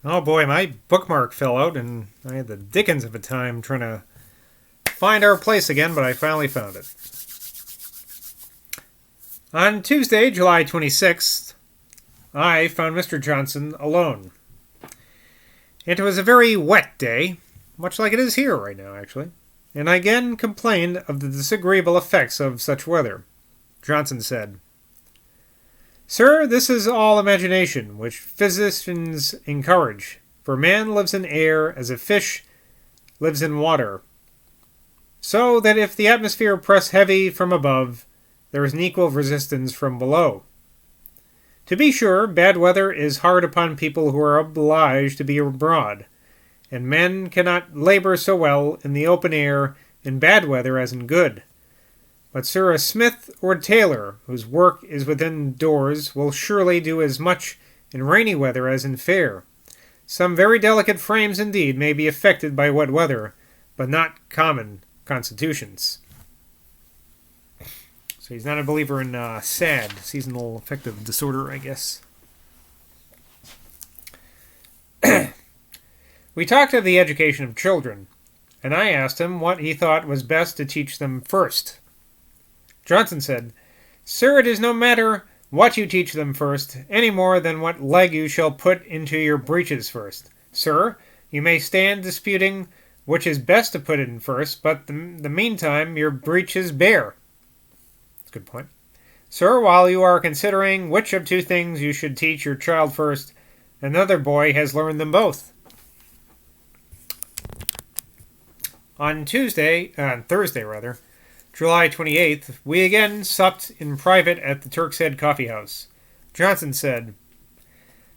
Oh boy, my bookmark fell out, and I had the dickens of a time trying to find our place again, but I finally found it. On Tuesday, July 26th, I found Mr. Johnson alone. It was a very wet day, much like it is here right now, actually, and I again complained of the disagreeable effects of such weather. Johnson said, "Sir, this is all imagination, which physicians encourage, for man lives in air as a fish lives in water, so that if the atmosphere press heavy from above, there is an equal resistance from below. To be sure, bad weather is hard upon people who are obliged to be abroad, and men cannot labour so well in the open air in bad weather as in good. But sir, a smith or tailor, whose work is within doors, will surely do as much in rainy weather as in fair. Some very delicate frames indeed may be affected by wet weather, but not common constitutions." So he's not a believer in SAD, seasonal affective disorder, I guess. We talked of the education of children, and I asked him what he thought was best to teach them first. Johnson said, "Sir, it is no matter what you teach them first, any more than what leg you shall put into your breeches first. Sir, you may stand disputing which is best to put in first, but the meantime your breeches bare." That's a good point. "Sir, while you are considering which of two things you should teach your child first, another boy has learned them both." On Thursday, July 28th, we again supped in private at the Turk's Head Coffee House. Johnson said,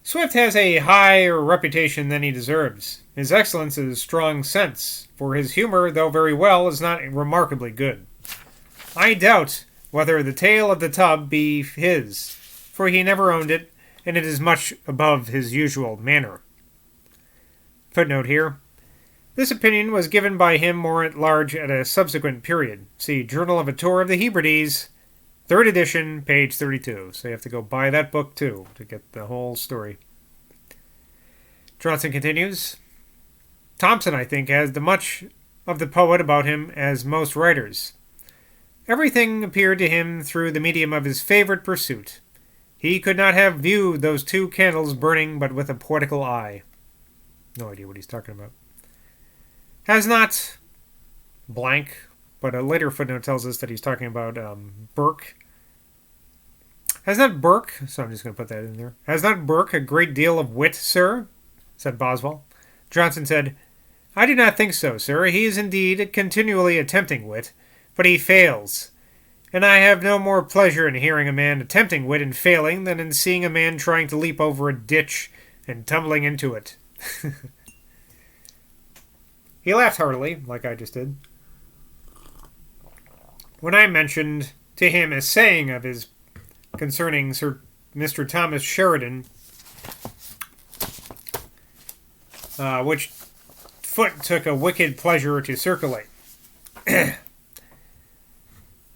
"Swift has a higher reputation than he deserves. His excellence is strong sense, for his humour, though very well, is not remarkably good. I doubt whether the tail of the tub be his, for he never owned it, and it is much above his usual manner." Footnote here. This opinion was given by him more at large at a subsequent period. See Journal of a Tour of the Hebrides, 3rd edition, page 32. So you have to go buy that book too to get the whole story. Johnson continues, "Thomson, I think, has as much of the poet about him as most writers. Everything appeared to him through the medium of his favourite pursuit. He could not have viewed those two candles burning but with a poetical eye." No idea what he's talking about. Has not blank, but a later footnote tells us that he's talking about Burke. Has not Burke, so I'm just going to put that in there. Has not Burke a great deal of wit, sir? Said Boswell. Johnson said, "I do not think so, sir. He is indeed continually attempting wit, but he fails. And I have no more pleasure in hearing a man attempting wit and failing than in seeing a man trying to leap over a ditch and tumbling into it." He laughed heartily, like I just did, when I mentioned to him a saying of his concerning Sir Mr. Thomas Sheridan, which Foote took a wicked pleasure to circulate.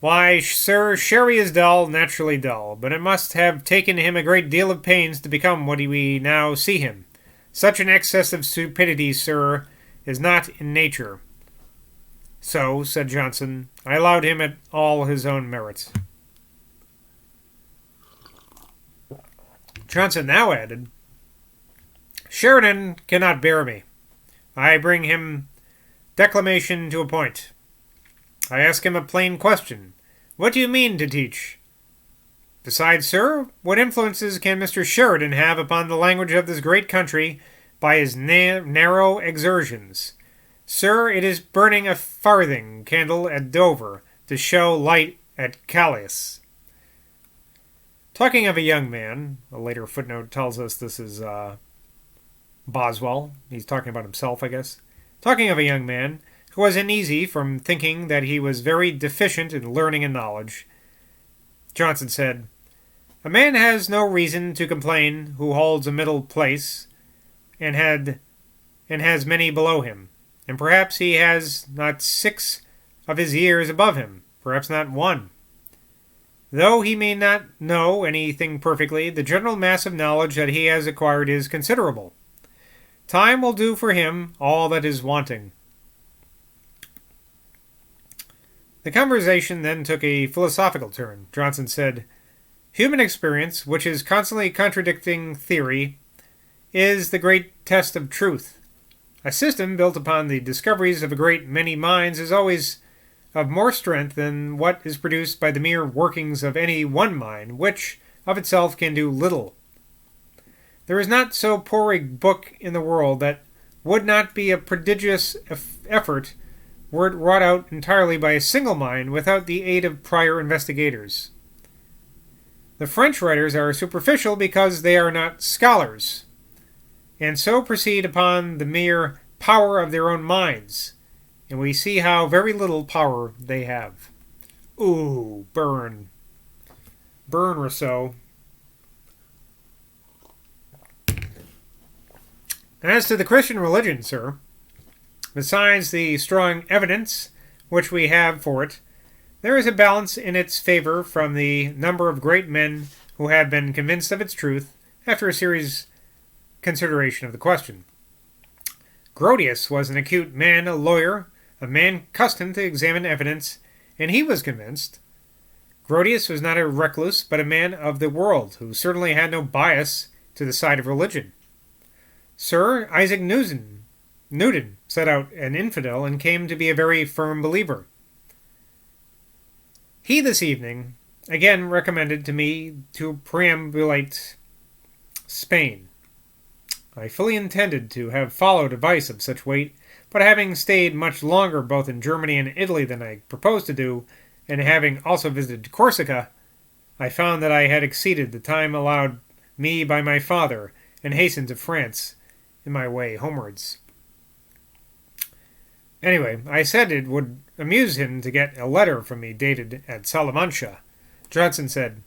"Why, sir, sherry is dull, naturally dull, but it must have taken him a great deal of pains to become what we now see him. Such an excess of stupidity, sir, is not in nature." "So," said Johnson, "I allowed him at all his own merits." Johnson now added, "Sheridan cannot bear me. I bring him declamation to a point. I ask him a plain question. What do you mean to teach? Besides, sir, what influences can Mr. Sheridan have upon the language of this great country by his narrow exertions? Sir, it is burning a farthing candle at Dover to show light at Calais." Talking of a young man, a later footnote tells us this is Boswell. He's talking about himself, I guess. Talking of a young man who was uneasy from thinking that he was very deficient in learning and knowledge, Johnson said, "A man has no reason to complain who holds a middle place and has many below him, and perhaps he has not 6 of his years above him, perhaps not 1. Though he may not know anything perfectly, the general mass of knowledge that he has acquired is considerable. Time will do for him all that is wanting. The conversation then took a philosophical turn. Johnson said, "Human experience, which is constantly contradicting theory, is the great test of truth. A system built upon the discoveries of a great many minds is always of more strength than what is produced by the mere workings of any one mind, which of itself can do little. There is not so poor a book in the world that would not be a prodigious effort were it wrought out entirely by a single mind without the aid of prior investigators. The French writers are superficial because they are not scholars, and so proceed upon the mere power of their own minds, and we see how very little power they have." Ooh, burn. Burn, Rousseau. As to the Christian religion, sir, besides the strong evidence which we have for it, there is a balance in its favor from the number of great men who have been convinced of its truth after a serious consideration of the question. Grotius was an acute man, a lawyer, a man accustomed to examine evidence, and he was convinced. Grotius was not a recluse, but a man of the world, who certainly had no bias to the side of religion. Sir Isaac Newton set out an infidel and came to be a very firm believer. He this evening again recommended to me to perambulate Spain. I fully intended to have followed advice of such weight, but having stayed much longer both in Germany and Italy than I proposed to do, and having also visited Corsica, I found that I had exceeded the time allowed me by my father, and hastened to France in my way homewards. Anyway, I said it would amuse him to get a letter from me dated at Salamanca. Johnson said,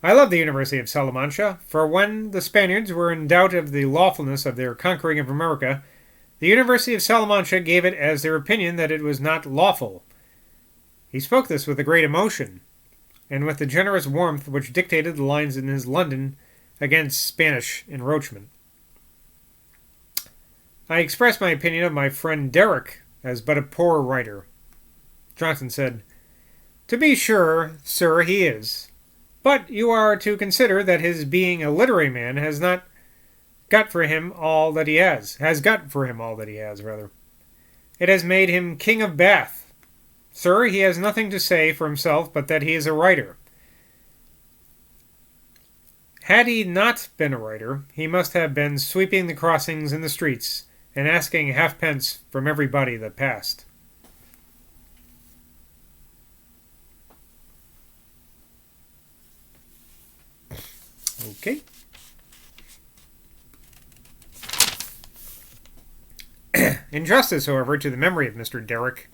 "I love the University of Salamanca, for when the Spaniards were in doubt of the lawfulness of their conquering of America, the University of Salamanca gave it as their opinion that it was not lawful." He spoke this with a great emotion, and with the generous warmth which dictated the lines in his London against Spanish encroachment. I expressed my opinion of my friend Derrick as but a poor writer. Johnson said, "To be sure, sir, he is. But you are to consider that his being a literary man has got for him all that he has. It has made him king of Bath. Sir, he has nothing to say for himself but that he is a writer. Had he not been a writer, he must have been sweeping the crossings in the streets and asking halfpence from everybody that passed." Okay. In justice, however, to the memory of Mr. Derrick,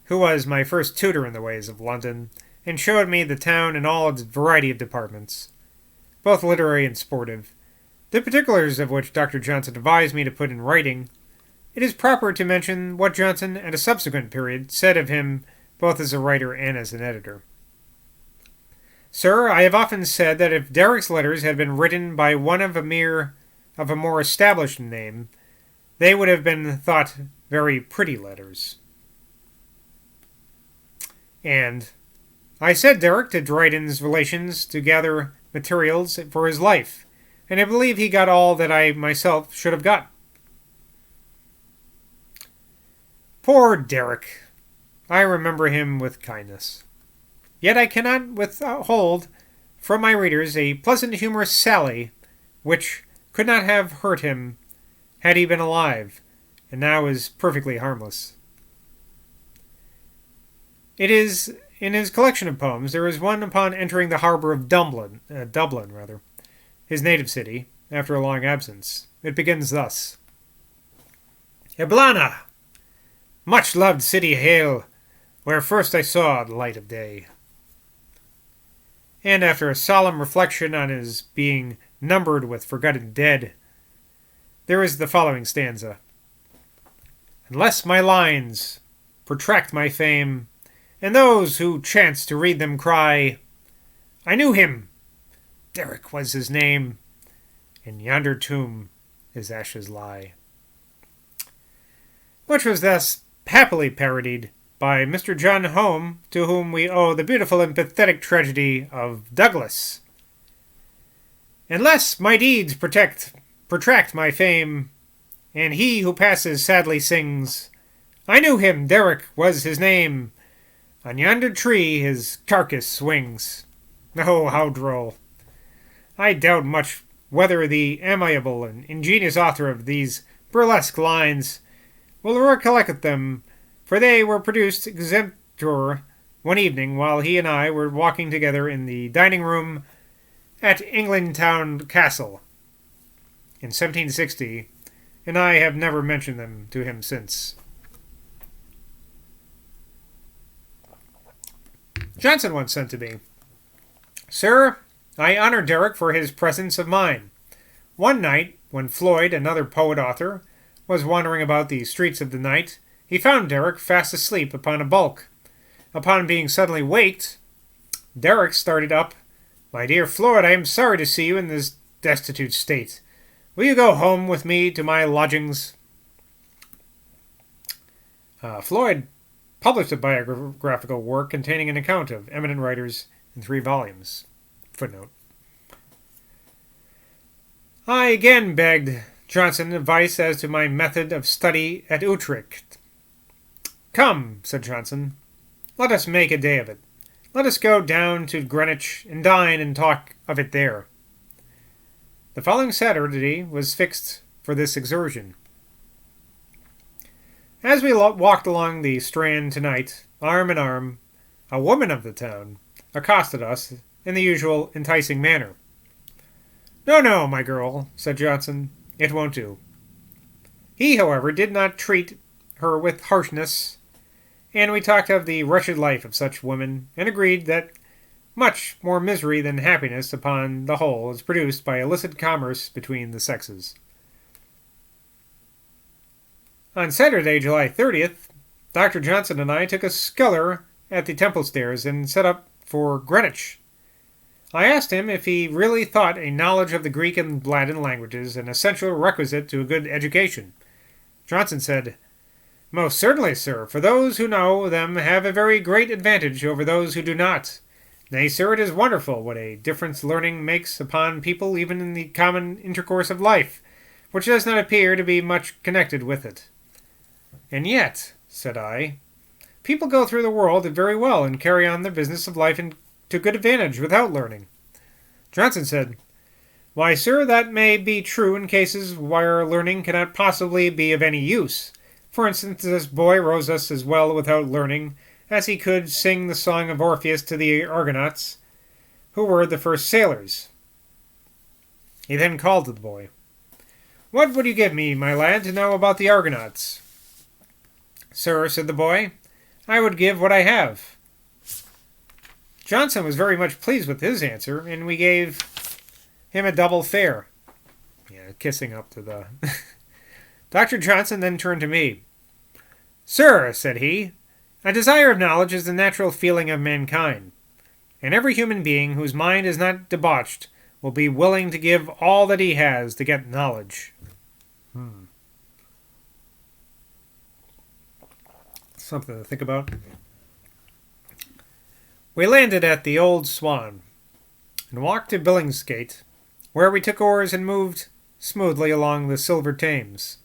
who was my first tutor in the ways of London, and showed me the town in all its variety of departments, both literary and sportive, the particulars of which Dr. Johnson advised me to put in writing, it is proper to mention what Johnson, at a subsequent period, said of him both as a writer and as an editor. "Sir, I have often said that if Derrick's letters had been written by one of a more established name, they would have been thought very pretty letters." And I said Derrick to Dryden's relations to gather materials for his life, and I believe he got all that I myself should have got. Poor Derrick! I remember him with kindness. Yet I cannot withhold from my readers a pleasant humorous sally which could not have hurt him had he been alive, and now is perfectly harmless. It is in his collection of poems. There is one upon entering the harbor of Dublin, his native city, after a long absence. It begins thus: "Eblana, much loved city hail, where first I saw the light of day." And after a solemn reflection on his being numbered with forgotten dead, there is the following stanza: "Unless my lines protract my fame, and those who chance to read them cry, 'I knew him, Derrick was his name, in yonder tomb his ashes lie. Which was thus happily parodied by Mr. John Home, to whom we owe the beautiful and pathetic tragedy of Douglas. Unless my deeds protract my fame, and he who passes sadly sings, I knew him, Derrick was his name, on yonder tree his carcass swings. Oh, how droll! I doubt much whether the amiable and ingenious author of these burlesque lines will recollect them, for they were produced exemptor one evening while he and I were walking together in the dining room at Englandtown Castle in 1760, and I have never mentioned them to him since. Johnson once said to me, Sir, I honor Derrick for his presence of mind. One night, when Floyd, another poet-author, was wandering about the streets of the night, he found Derrick fast asleep upon a bulk. Upon being suddenly waked, Derrick started up. My dear Floyd, I am sorry to see you in this destitute state. Will you go home with me to my lodgings? Floyd published a biographical work containing an account of eminent writers in 3 volumes. Footnote. I again begged Johnson advice as to my method of study at Utrecht. Come, said Johnson, let us make a day of it. Let us go down to Greenwich and dine and talk of it there. The following Saturday was fixed for this exertion. As we walked along the Strand tonight, arm in arm, a woman of the town accosted us in the usual enticing manner. No, no, my girl, said Johnson, it won't do. He, however, did not treat her with harshness, and we talked of the wretched life of such women, and agreed that much more misery than happiness upon the whole is produced by illicit commerce between the sexes. On Saturday, July 30th, Dr. Johnson and I took a sculler at the Temple Stairs and set up for Greenwich. I asked him if he really thought a knowledge of the Greek and Latin languages an essential requisite to a good education. Johnson said, Most certainly, sir, for those who know them have a very great advantage over those who do not. Nay, sir, it is wonderful what a difference learning makes upon people even in the common intercourse of life, which does not appear to be much connected with it. And yet, said I, people go through the world very well and carry on their business of life to good advantage without learning. Johnson said, Why, sir, that may be true in cases where learning cannot possibly be of any use. For instance, this boy rose us as well without learning as he could sing the song of Orpheus to the Argonauts, who were the first sailors. He then called to the boy, What would you give me, my lad, to know about the Argonauts? Sir, said the boy, I would give what I have. Johnson was very much pleased with his answer, and we gave him a double fare. Yeah, kissing up to the... Dr. Johnson then turned to me. Sir, said he, a desire of knowledge is the natural feeling of mankind, and every human being whose mind is not debauched will be willing to give all that he has to get knowledge. Something to think about. We landed at the Old Swan and walked to Billingsgate, where we took oars and moved smoothly along the Silver Thames.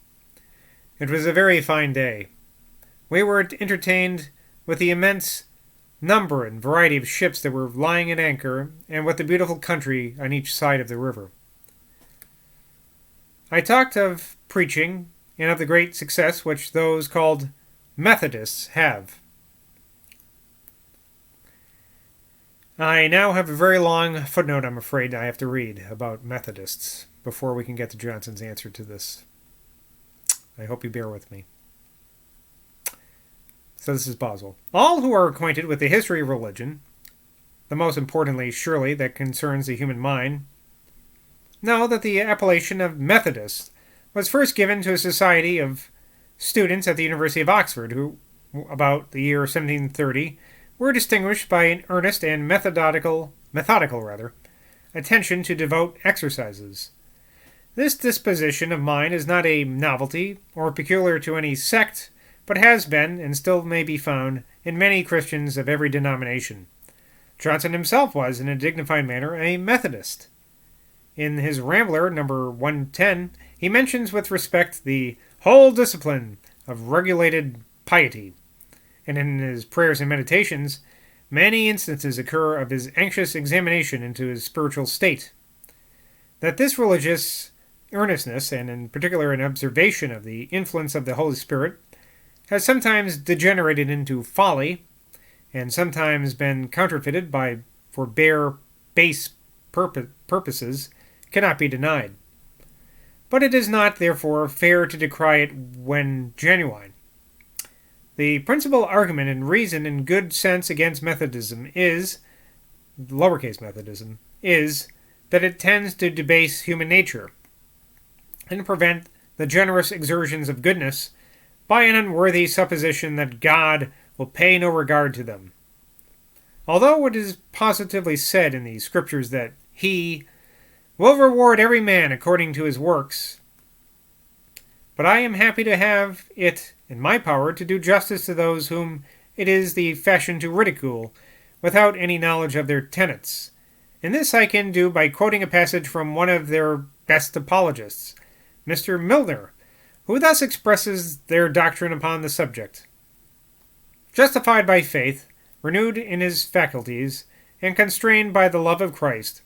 It was a very fine day. We were entertained with the immense number and variety of ships that were lying at anchor, and with the beautiful country on each side of the river. I talked of preaching, and of the great success which those called Methodists have. I now have a very long footnote I'm afraid I have to read about Methodists before we can get to Johnson's answer to this. I hope you bear with me. So this is Boswell. All who are acquainted with the history of religion, the most importantly, surely, that concerns the human mind, know that the appellation of Methodist was first given to a society of students at the University of Oxford who, about the year 1730, were distinguished by an earnest and methodical attention to devout exercises. This disposition of mine is not a novelty or peculiar to any sect, but has been, and still may be found, in many Christians of every denomination. Johnson himself was, in a dignified manner, a Methodist. In his Rambler, number 110, he mentions with respect the whole discipline of regulated piety, and in his Prayers and Meditations, many instances occur of his anxious examination into his spiritual state. That this religious earnestness, and in particular an observation of the influence of the Holy Spirit, has sometimes degenerated into folly, and sometimes been counterfeited for bare, base purposes, cannot be denied. But it is not, therefore, fair to decry it when genuine. The principal argument in reason and good sense against Methodism is, lowercase Methodism, is that it tends to debase human nature and prevent the generous exertions of goodness by an unworthy supposition that God will pay no regard to them. Although it is positively said in the Scriptures that He will reward every man according to his works, but I am happy to have it in my power to do justice to those whom it is the fashion to ridicule, without any knowledge of their tenets. And this I can do by quoting a passage from one of their best apologists, Mr. Milner, who thus expresses their doctrine upon the subject. Justified by faith, renewed in his faculties, and constrained by the love of Christ,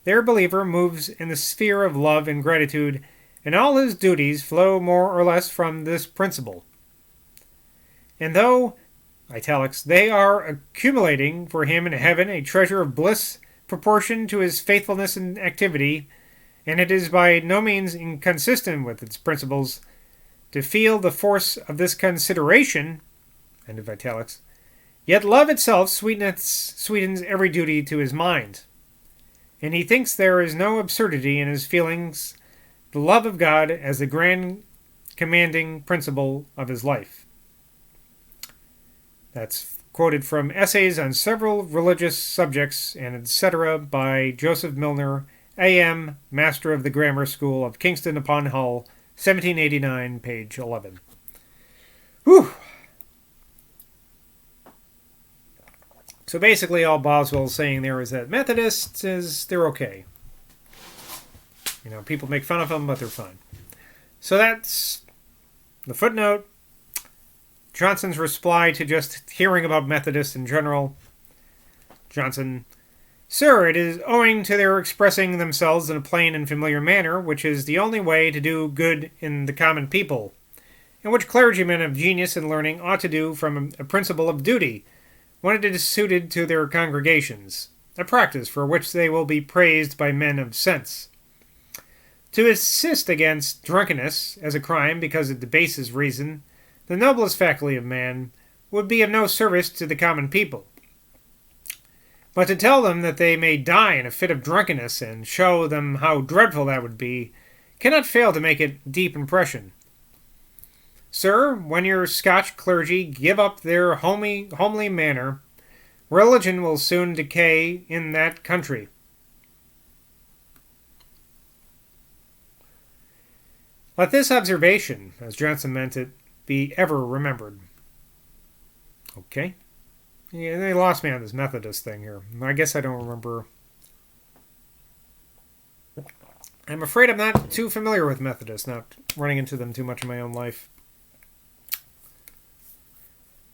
their believer moves in the sphere of love and gratitude, and all his duties flow more or less from this principle. And though, italics, they are accumulating for him in heaven a treasure of bliss proportioned to his faithfulness and activity, and it is by no means inconsistent with its principles to feel the force of this consideration, end of italics, yet love itself sweetens every duty to his mind, and he thinks there is no absurdity in his feelings the love of God as the grand commanding principle of his life. That's quoted from Essays on Several Religious Subjects and etc. by Joseph Milner, A.M., Master of the Grammar School of Kingston upon Hull, 1789, page 11. Whew! So basically all Boswell's saying there is that Methodists, they're okay. You know, people make fun of them, but they're fine. So that's the footnote. Johnson's reply to just hearing about Methodists in general. Johnson, Sir, it is owing to their expressing themselves in a plain and familiar manner, which is the only way to do good in the common people, and which clergymen of genius and learning ought to do from a principle of duty, when it is suited to their congregations, a practice for which they will be praised by men of sense. To insist against drunkenness as a crime because it debases reason, the noblest faculty of man, would be of no service to the common people. But to tell them that they may die in a fit of drunkenness and show them how dreadful that would be, cannot fail to make a deep impression. Sir, when your Scotch clergy give up their homely manner, religion will soon decay in that country. Let this observation, as Johnson meant it, be ever remembered. Okay. Yeah, they lost me on this Methodist thing here. I guess I don't remember. I'm afraid I'm not too familiar with Methodists, not running into them too much in my own life.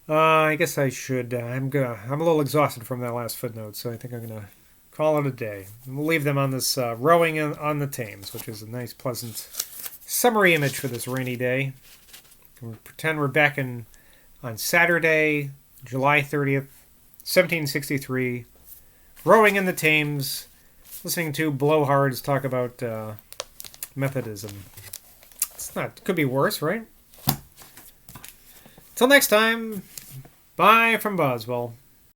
I guess I should. I'm a little exhausted from that last footnote, so I think I'm gonna call it a day. We'll leave them on this rowing on the Thames, which is a nice, pleasant, summery image for this rainy day. We'll pretend we're back on Saturday, July 30th, 1763, rowing in the Thames, listening to blowhards talk about Methodism. Could be worse, right? Till next time, bye from Boswell.